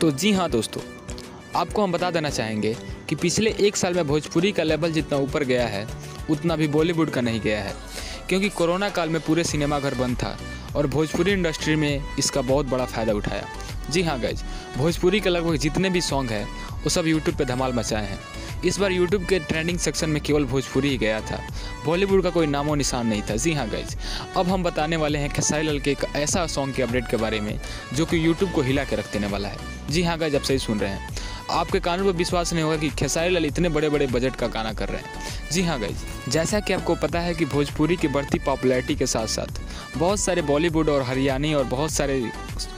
तो जी हाँ दोस्तों, आपको हम बता देना चाहेंगे कि पिछले 1 साल में भोजपुरी का लेवल जितना ऊपर गया है उतना भी बॉलीवुड का नहीं गया है, क्योंकि कोरोना काल में पूरे सिनेमाघर बंद था और भोजपुरी इंडस्ट्री में इसका बहुत बड़ा फ़ायदा उठाया। जी हाँ गाइज, भोजपुरी के लगभग जितने भी सॉन्ग हैं वो सब यूट्यूब पे धमाल मचाए हैं। इस बार यूट्यूब के ट्रेंडिंग सेक्शन में केवल भोजपुरी ही गया था, बॉलीवुड का कोई नामो निशान नहीं था। जी हाँ गाइज, अब हम बताने वाले हैं खेसारी लाल के एक ऐसा सॉन्ग के अपडेट के बारे में जो कि यूट्यूब को हिला के रख देने वाला है। जी हाँ गाइज, आप सही सुन रहे हैं। आपके कानों पर विश्वास नहीं होगा कि खेसारी लाल इतने बड़े बड़े बजट का गाना कर रहे हैं। जी हाँ गाइज, जैसा कि आपको पता है कि भोजपुरी की बढ़ती पॉपुलैरिटी के साथ साथ बहुत सारे बॉलीवुड और हरियाणी और बहुत सारे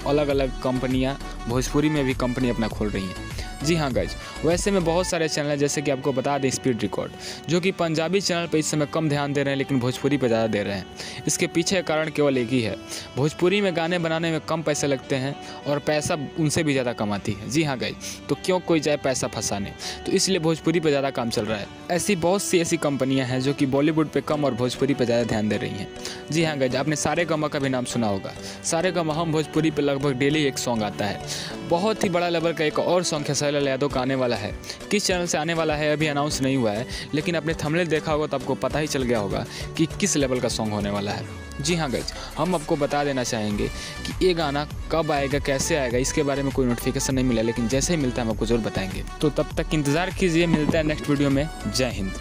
अलग अलग कंपनियां भोजपुरी में भी कंपनी अपना खोल रही हैं। जी हाँ गाइज, वैसे में बहुत सारे चैनल हैं, जैसे कि आपको बता दें स्पीड रिकॉर्ड, जो कि पंजाबी चैनल पर इस समय कम ध्यान दे रहे हैं लेकिन भोजपुरी पर ज़्यादा दे रहे हैं। इसके पीछे का कारण केवल एक ही है, भोजपुरी में गाने बनाने में कम पैसे लगते हैं और पैसा उनसे भी ज़्यादा कमाती है। जी हाँ गाइज, तो क्यों कोई जाए पैसा फंसाने, तो इसलिए भोजपुरी पर ज़्यादा काम चल रहा है। ऐसी बहुत सी ऐसी कंपनियां हैं जो कि बॉलीवुड पे कम और भोजपुरी पे ज़्यादा ध्यान दे रही हैं। जी हाँ गाइज, आपने सारेगामा का भी नाम सुना होगा। सारेगामा हम भोजपुरी पे लगभग डेली एक सॉन्ग आता है। बहुत ही बड़ा लेवल का एक और सॉन्ग खेसारी लाल यादव का आने वाला है। किस चैनल से आने वाला है अभी अनाउंस नहीं हुआ है, लेकिन आपने थंबनेल देखा होगा तो आपको पता ही चल गया होगा कि किस लेवल का सॉन्ग होने वाला है। जी हाँ गाइज, हम आपको बता देना चाहेंगे कि ये गाना कब आएगा, कैसे आएगा, इसके बारे में कोई नोटिफिकेशन नहीं मिला, लेकिन जैसे ही मिलता है हम आपको जरूर बताएंगे। तो तब तक इंतज़ार कीजिए, मिलता है नेक्स्ट वीडियो में। जय हिंद।